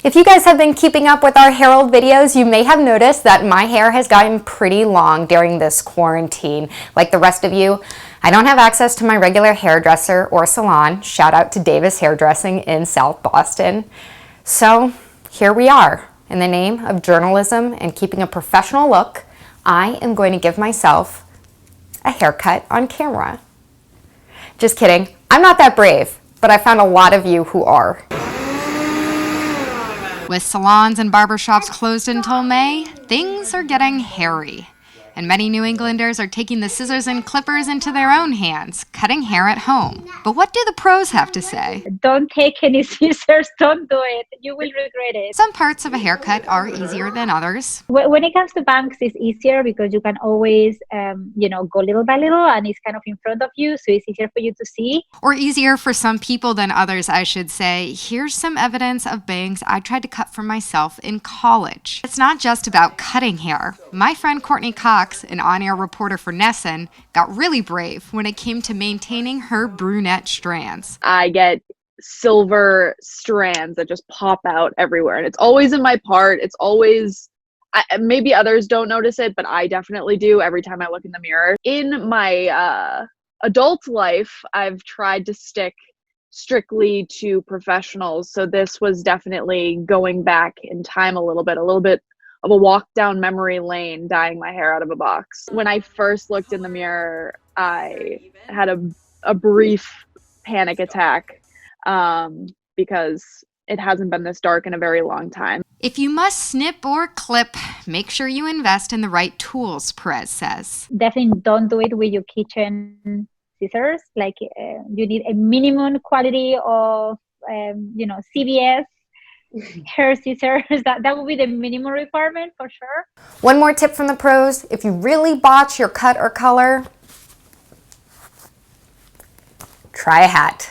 If you guys have been keeping up with our Herald videos, you may have noticed that my hair has gotten pretty long during this quarantine. Like the rest of you, I don't have access to my regular hairdresser or salon. Shout out to Davis Hairdressing in South Boston. So here we are. In the name of journalism and keeping a professional look, I am going to give myself a haircut on camera. Just kidding. I'm not that brave, but I found a lot of you who are. With salons and barbershops closed until May, things are getting hairy. And many New Englanders are taking the scissors and clippers into their own hands, cutting hair at home. But what do the pros have to say? Don't take any scissors, don't do it. You will regret it. Some parts of a haircut are easier than others. When it comes to bangs, it's easier because you can always, go little by little and it's kind of in front of you, so it's easier for you to see. Or easier for some people than others, I should say. Here's some evidence of bangs I tried to cut for myself in college. It's not just about cutting hair. My friend Courtney Cox, an on-air reporter for Nesson, got really brave when it came to maintaining her brunette strands. I get silver strands that just pop out everywhere, and it's always in my part. It's always, maybe others don't notice it, but I definitely do every time I look in the mirror. In my adult life, I've tried to stick strictly to professionals, so this was definitely going back in time a little bit of a walk down memory lane, dyeing my hair out of a box. When I first looked in the mirror, I had a brief panic attack because it hasn't been this dark in a very long time. If you must snip or clip, make sure you invest in the right tools, Perez says. Definitely don't do it with your kitchen scissors. Like you need a minimum quality of, CVS hair scissors. That would be the minimum requirement for sure. One more tip from the pros: if you really botch your cut or color, try a hat.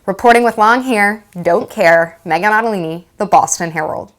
Reporting with long hair, don't care, Meghan Ottolini, The Boston Herald.